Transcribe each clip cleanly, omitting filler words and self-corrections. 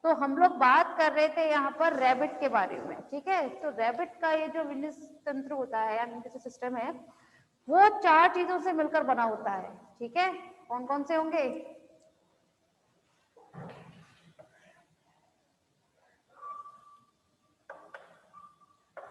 तो हम लोग बात कर रहे थे यहाँ पर रैबिट के बारे में, ठीक है। तो रैबिट का ये जो विन्यास तंत्र होता है यानी जैसे सिस्टम है, वो 4 चीजों से मिलकर बना होता है, ठीक है। कौन कौन से होंगे?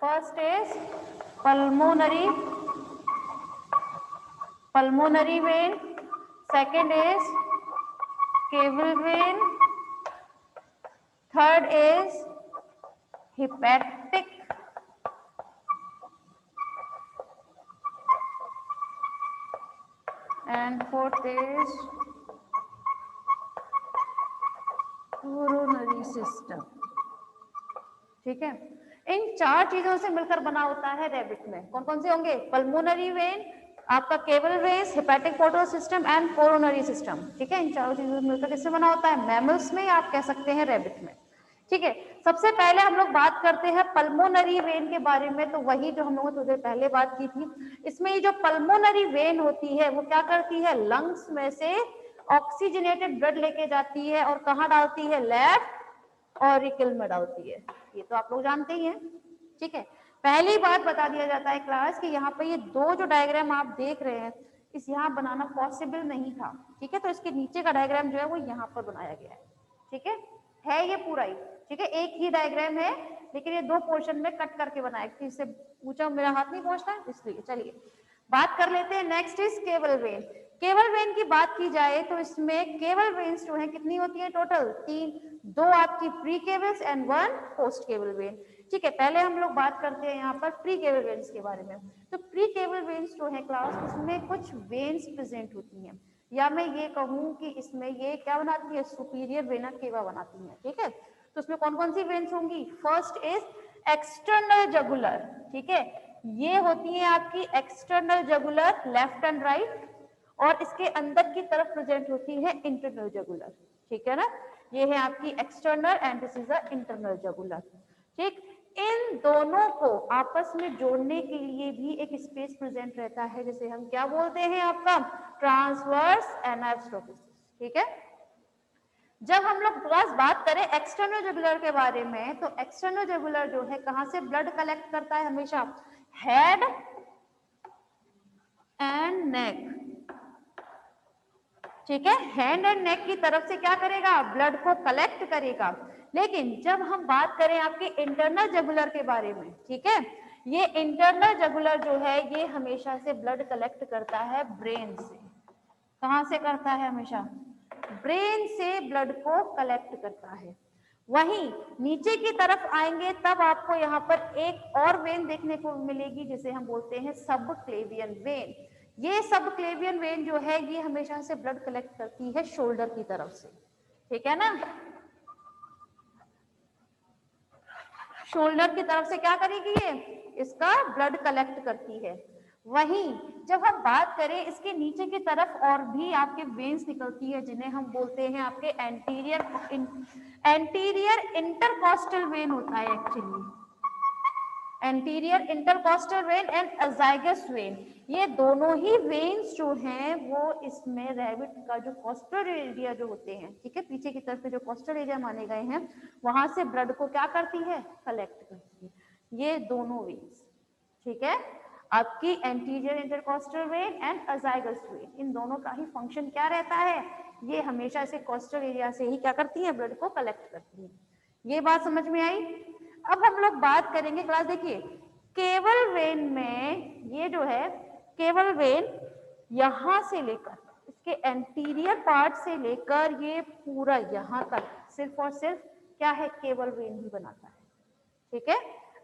First is pulmonary vein, second is caval vein, third is hepatic, and fourth is coronary system, ठीक है। इन 4 चीजों से मिलकर बना होता है रैबिट में। कौन कौन से होंगे? पल्मोनरी वेन, आपका cable veins, hepatic portal system and coronary system, ठीक है। इन चारों चीजों से मिलकर किससे बना होता है? मैमल्स में, आप कह सकते हैं रैबिट में, ठीक है। सबसे पहले हम लोग बात करते हैं पल्मोनरी वेन के बारे में। तो वही जो हम लोगों ने थोड़ी देर पहले बात की थी, इसमें ये जो पल्मोनरी वेन होती है वो क्या करती है? लंग्स में से ऑक्सीजनेटेड ब्लड लेके जाती है और कहाँ डालती है? लेफ्ट ऑरिकल में डालती है। ये तो आप लोग जानते ही हैं, ठीक है। पहली बात बता दिया जाता है क्लास कि यहाँ पे ये दो जो डायग्राम आप देख रहे हैं, इस यहाँ बनाना पॉसिबल नहीं था, ठीक है। तो इसके नीचे का डायग्राम जो है वो यहाँ पर बनाया गया है, ठीक है ये पूरा ही, ठीक है। एक ही डायग्राम है लेकिन ये 2 पोर्शन में कट करके बनाया, क्योंकि इससे पूछा मेरा हाथ नहीं पहुंचता है इसलिए। चलिए बात कर लेते हैं। Next is cable when. Cable when की बात की जाए तो इसमें केबल वेन्स जो है कितनी होती है? टोटल 3, 2 आपकी pre cables and 1 post cable when, ठीक है। पहले हम लोग बात करते हैं यहाँ पर प्री केबल वेन्स के बारे में। तो प्री केबल वेन्स जो है क्लास, उसमें कुछ वेन्स प्रेजेंट होती हैं, या मैं ये कहूँ कि इसमें ये क्या बनाती है? सुपीरियर वेना केवा बनाती है, ठीक है। तो उसमें कौन कौन सी वेन्स होंगी? फर्स्ट इज एक्सटर्नल जगुलर, ठीक है। ये होती है आपकी एक्सटर्नल जगुलर, लेफ्ट एंड राइट, और इसके अंदर की तरफ प्रेजेंट होती है इंटरनल जगुलर, ठीक है ना। ये है आपकी external and this is a internal jugular, ठीक। इन दोनों को आपस में जोड़ने के लिए भी एक स्पेस प्रेजेंट रहता है, जिसे हम क्या बोलते हैं? आपका ट्रांसवर्स एनास्टोमोसिस, ठीक है। जब हम लोग क्लास बात करें एक्सटर्नल जगुलर के बारे में, तो एक्सटर्नल जगुलर जो है कहां से ब्लड कलेक्ट करता है? हमेशा हेड एंड नेक, ठीक है। हैंड एंड नेक की तरफ से क्या करेगा? ब्लड को कलेक्ट करेगा। लेकिन जब हम बात करें आपके इंटरनल जगुलर के बारे में, ठीक है, ये इंटरनल जगुलर जो है ये हमेशा से ब्लड कलेक्ट करता है ब्रेन से। कहां से करता है? हमेशा ब्रेन से ब्लड को कलेक्ट करता है। वहीं नीचे की तरफ आएंगे तब आपको यहाँ पर एक और वेन देखने को मिलेगी, जिसे हम बोलते हैं सबक्लेवियन वेन। ये सबक्लेवियन वेन जो है ये हमेशा से ब्लड कलेक्ट करती है शोल्डर की तरफ से, ठीक है ना। शोल्डर की तरफ से क्या करेगी? ये इसका ब्लड कलेक्ट करती है। वहीं जब हम बात करें इसके नीचे की तरफ और भी आपके वेन्स निकलती है, जिन्हें हम बोलते हैं आपके एंटीरियर इंटरकॉस्टल वेन होता है actually, anterior intercostal vein and azygos vein. ये दोनों ही वेन्स जो हैं वो इसमें रैबिट का जो कॉस्टल एरिया जो होते हैं, ठीक है, पीछे की तरफ जो कॉस्टल एरिया माने गए हैं, वहां से ब्लड को क्या करती है? कलेक्ट करती है। ये दोनों वेन्स, ठीक है, आपकी anterior intercostal vein and azygos vein, इन दोनों का ही फंक्शन क्या रहता है? ये हमेशा से कॉस्टल एरिया से ही क्या करती है? ब्लड को कलेक्ट करती है। ये बात समझ में आई? अब हम लोग बात करेंगे क्लास, देखिए केबल वेन में ये जो है केबल वेन यहां से लेकर इसके एंटीरियर पार्ट से लेकर ये पूरा यहां तक सिर्फ और सिर्फ क्या है? केबल वेन ही बनाता है, ठीक है।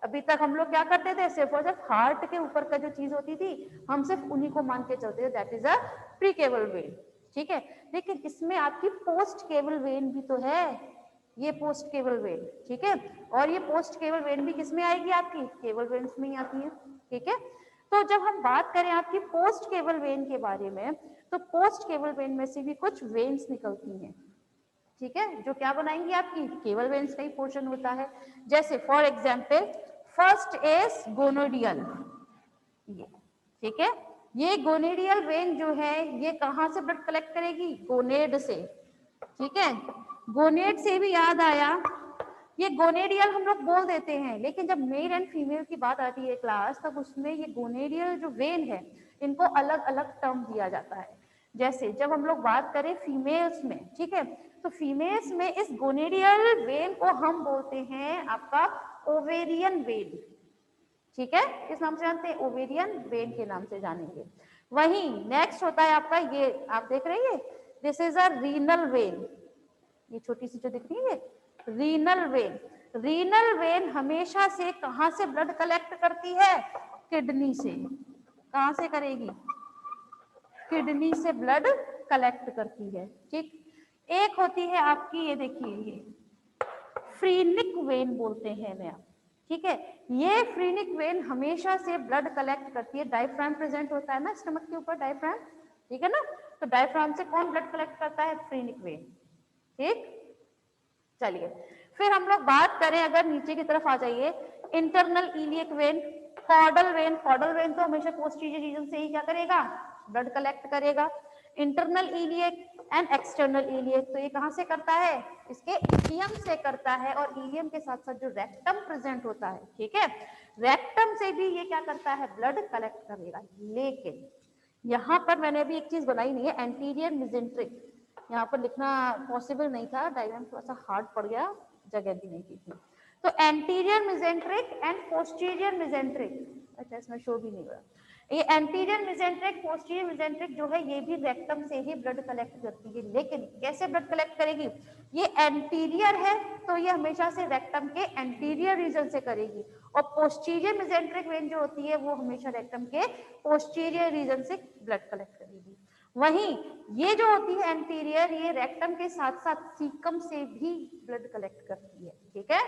अभी तक हम लोग क्या करते थे? सिर्फ और सिर्फ हार्ट के ऊपर का जो चीज होती थी हम सिर्फ उन्हीं को मान के चलते थे, that is a pre cable when, ठीक है। लेकिन इसमें आपकी पोस्ट केबल वेन भी तो है, ये पोस्ट केबल वेन, ठीक है। और ये पोस्ट केबल वेन भी किसमें आएगी? आपकी केबल वेन्स में ही आती है, ठीक है। तो जब हम बात करें आपकी पोस्ट केबल वेन के बारे में, तो पोस्ट केबल वेन में से भी कुछ वेन्स निकलती हैं, ठीक है, जो क्या बनाएंगी? आपकी केबल वेन्स का ही पोर्शन होता है। जैसे फॉर एग्जाम्पल फर्स्ट इज गोनोडियल, ये ठीक है, ये गोनेडियल वेन जो है ये कहां से ब्लड कलेक्ट करेगी? गोनेड से, ठीक है। गोनेड से भी याद आया, ये गोनेडियल हम लोग बोल देते हैं, लेकिन जब मेल एंड फीमेल की बात आती है क्लास, तब उसमें ये गोनेडियल जो वेन है इनको अलग अलग टर्म दिया जाता है। जैसे जब हम लोग बात करें फीमेल्स में, ठीक है, तो फीमेल्स में इस गोनेडियल वेन को हम बोलते हैं आपका ओवेरियन वेन, ठीक है, किस नाम से जानते हैं? ओवेरियन वेन के नाम से जानेंगे। वहीं नेक्स्ट होता है आपका, ये आप देख रहे हैं, this is a renal vein, ये छोटी सी जो दिख रही है रीनल वेन। रीनल वेन हमेशा से कहां से ब्लड कलेक्ट करती है? किडनी से। कहां से करेगी? किडनी से ब्लड कलेक्ट करती है, ठीक। एक होती है आपकी, ये देखिए, ये फ्रीनिक वेन बोलते हैं ना, ठीक है, ये फ्रीनिक वेन हमेशा से ब्लड कलेक्ट करती है। डायफ्राम प्रेजेंट होता है ना स्टमक के ऊपर, डायफ्राम, ठीक है ना, तो डायफ्राम से कौन ब्लड कलेक्ट करता है? फ्रीनिक वेन, ठीक। चलिए फिर हम लोग बात करें, अगर नीचे की तरफ आ जाइए, internal iliac vein, caudal vein. Caudal vein तो हमेशा पोस्टीरियर रीजन से ही क्या करेगा? ब्लड कलेक्ट करेगा। Internal iliac and external iliac, तो ये कहां से करता है? इसके इलियम से करता है, और इलियम के साथ साथ जो रेक्टम प्रेजेंट होता है, ठीक है, रेक्टम से भी ये क्या करता है? ब्लड कलेक्ट करेगा। लेकिन यहाँ पर मैंने अभी एक चीज बनाई नहीं है, एंटीरियर मिजेंट्रिक, यहाँ पर लिखना पॉसिबल नहीं था, डायग्राम थोड़ा सा हार्ड पड़ गया, जगह भी नहीं की थी। तो anterior mesenteric and posterior mesenteric, अच्छा इसमें शो भी नहीं हुआ। ये एंटीरियर मिजेंट्रिक, पोस्टीरियर मिजेंट्रिक जो है, ये भी रेक्टम से ही ब्लड कलेक्ट करती है। लेकिन कैसे ब्लड कलेक्ट करेगी? ये एंटीरियर है तो ये हमेशा से रेक्टम के एंटीरियर रीजन से करेगी, और पोस्टीरियर मिजेंट्रिक वेन जो होती है वो हमेशा रेक्टम के पोस्टीरियर रीजन से ब्लड कलेक्ट करेगी। वहीं ये जो होती है एंटीरियर, ये रेक्टम के साथ साथ सीकम से भी ब्लड कलेक्ट करती है, ठीक है।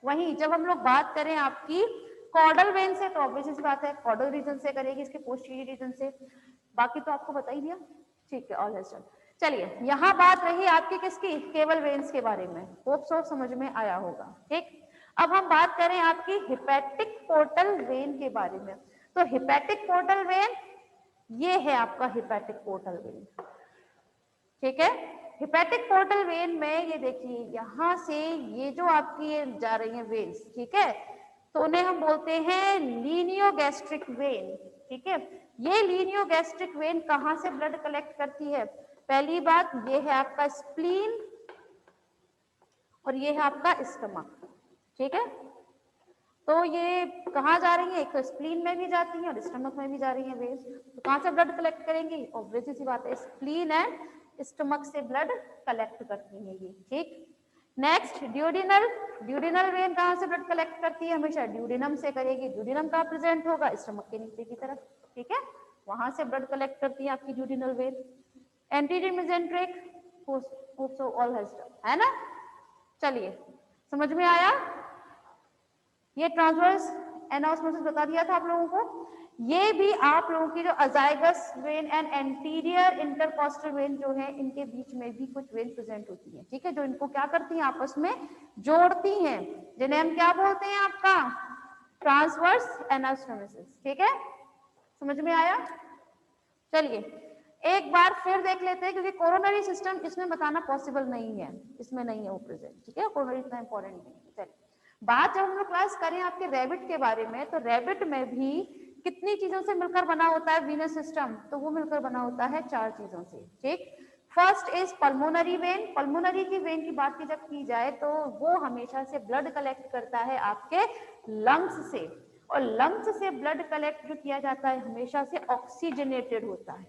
वहीं जब हम लोग बात करें आपकी कॉर्डल वेन से, तो ऑब्वियस सी बात है कॉर्डल रीजन से करेगी, इसके पोस्टीरियर रीजन से। बाकी तो आपको बता ही दिया, ठीक है, ऑल हैज डन। चलिए यहाँ बात रही आपकी किसकी? केवल वेन्स के बारे में, होप सो समझ में आया होगा, ठीक। अब हम बात करें आपकी हिपैटिक पोर्टल वेन के बारे में। तो हिपैटिक पोर्टल वेन, ये है आपका हिपैटिक पोर्टल वेन, ठीक है। हिपैटिक पोर्टल वेन में ये देखिए, यहां से ये जो आपकी ये जा रही है वेन्स, ठीक है, तो उन्हें हम बोलते हैं लीनियोगैस्ट्रिक वेन, ठीक है। ये लीनियोगैस्ट्रिक वेन कहां से ब्लड कलेक्ट करती है? पहली बात ये है आपका स्प्लीन, और ये है आपका स्टमक, ठीक है। तो ये कहाँ जा रही है? एक तो स्प्लीन में भी जाती है और स्टमक में भी जा रही है वेव्स। तो कहाँ से ब्लड कलेक्ट करेंगी? ऑब्वियस सी बात है, स्प्लीन एंड स्टमक से ब्लड कलेक्ट करती है ये, ठीक। नेक्स्ट ड्यूडिनल, ड्यूडिनल वेन कहाँ से ब्लड कलेक्ट करती है? हमेशा ड्यूडिनम से करेगी। ड्यूडिनम कहाँ प्रेजेंट होगा? स्टमक के नीचे की तरफ, ठीक है, वहां से ब्लड कलेक्ट करती है आपकी duodenal when. Anterior mesenteric, all has done, है ना। चलिए समझ में आया? ये ट्रांसवर्स एनास्मोसिस बता दिया था आप लोगों को। ये भी आप लोगों की जो azygos vein and anterior intercostal vein जो है, इनके बीच में भी कुछ वेन प्रेजेंट होती है, ठीक है, जो इनको क्या करती हैं? आपस में जोड़ती हैं, जिन्हें हम क्या बोलते हैं? आपका ट्रांसवर्स एनास्टोमोसिस, ठीक है, समझ में आया? चलिए एक बार फिर देख लेते हैं, क्योंकि कोरोनरी सिस्टम इसमें बताना पॉसिबल नहीं है, इसमें नहीं है वो प्रेजेंट, ठीक है, कोरोनरी इतना इंपॉर्टेंट नहीं है। चलिए बात जब हम लोग क्लास करें आपके रैबिट के बारे में, तो रैबिट में भी कितनी चीजों से मिलकर बना होता है वीनस सिस्टम? तो वो मिलकर बना होता है 4 चीजों से, ठीक। First is pulmonary vein. Pulmonary की वेन की बात की जब की जाए, तो वो हमेशा से ब्लड कलेक्ट करता है आपके लंग्स से, और लंग्स से ब्लड कलेक्ट जो किया जाता है हमेशा से ऑक्सीजनेटेड होता है,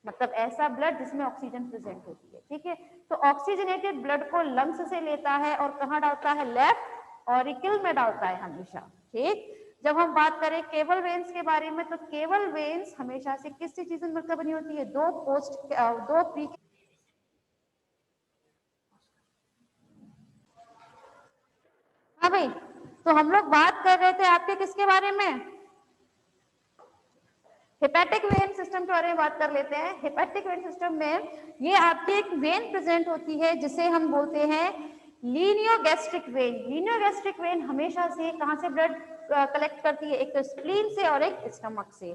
मतलब ऐसा ब्लड जिसमें ऑक्सीजन प्रेजेंट होती है, ठीक है। तो ऑक्सीजनेटेड ब्लड को लंग्स से लेता है और कहाँ डालता है? लेफ्ट ऑरिकल में डालता है हमेशा, ठीक। जब हम बात करें केवल वेन्स के बारे में, तो केवल वेन्स हमेशा से किस चीज से मिलकर बनी होती है? दो प्री। हाँ भाई, तो हम लोग बात कर रहे थे आपके किसके बारे में? हेपेटिक वेन सिस्टम के बारे में बात कर लेते हैं। हेपेटिक वेन सिस्टम में ये आपकी एक वेन प्रेजेंट होती है जिसे हम बोलते हैं लीनियोगैस्ट्रिक वेन। लीनियोगैस्ट्रिक वेन हमेशा से कहां से ब्लड कलेक्ट करती है? एक तो स्प्लीन से और एक स्टमक से।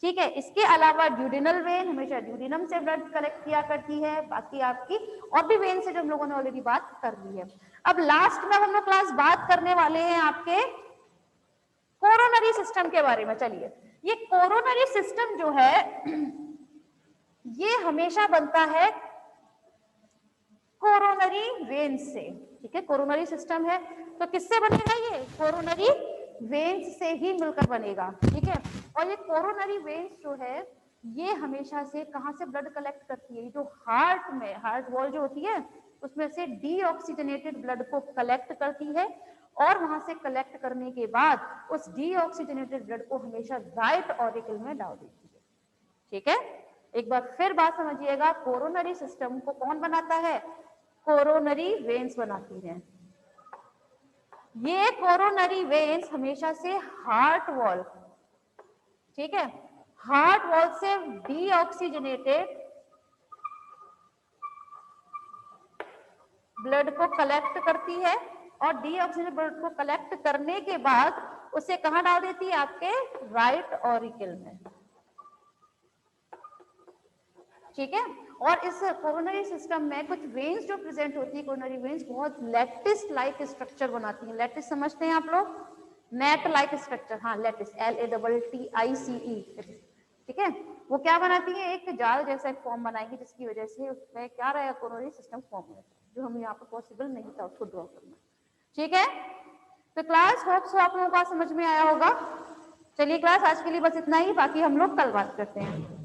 ठीक है। इसके अलावा ड्यूडिनल वेन हमेशा ड्यूडिनम से ब्लड कलेक्ट किया करती है। बाकी आपकी और भी वेन से जो हम लोगों ने ऑलरेडी बात कर ली है। अब लास्ट में हम लोग क्लास बात करने वाले हैं आपके कोरोनरी सिस्टम के बारे में। चलिए, ये कोरोनरी सिस्टम जो है ये हमेशा बनता है कोरोनरी वेन्स से। ठीक है, कोरोनरी सिस्टम है तो किससे बनेगा? ये कोरोनरी वेन्स से ही मिलकर बनेगा। ठीक है, और ये कोरोनरी वेन्स जो है ये हमेशा से कहां से ब्लड कलेक्ट करती है? जो हार्ट में, हार्ट वॉल जो होती है उसमें से डीऑक्सीजनेटेड ब्लड को कलेक्ट करती है और वहां से कलेक्ट करने के बाद उस डीऑक्सीजनेटेड ब्लड को हमेशा राइट ऑरिकल में डाल देती है। ठीक है, एक बार फिर बात समझिएगा, कोरोनरी सिस्टम को कौन बनाता है? कोरोनरी वेन्स बनाती हैं। ये कोरोनरी वेन्स हमेशा से हार्ट वॉल, ठीक है, हार्ट वॉल से डीऑक्सीजनेटेड ब्लड को कलेक्ट करती है और डीऑक्सीजनेटेड ब्लड को कलेक्ट करने के बाद उसे कहां डाल देती है? आपके राइट ऑरिकल में। ठीक है, और इस कोरोनरी सिस्टम में कुछ वेन्स जो प्रेजेंट होती है, कोरोनरी वेन्स बहुत लैटिस लाइक स्ट्रक्चर बनाती हैं। लैटिस समझते हैं आप लोग? नेट लाइक स्ट्रक्चर, हाँ लैटिस, LATTICE। ठीक है, वो क्या बनाती है? एक जाल जैसा एक फॉर्म बनाएंगे जिसकी वजह से उसमें क्या रहेगा? कोरोनरी सिस्टम फॉर्म होता है, जो हमें यहाँ पर पॉसिबल नहीं था उसको ड्रॉ करना। ठीक है, तो क्लास होप सो आप लोगों का समझ में आया होगा। चलिए क्लास आज के लिए बस इतना ही, बाकी हम लोग कल बात करते हैं।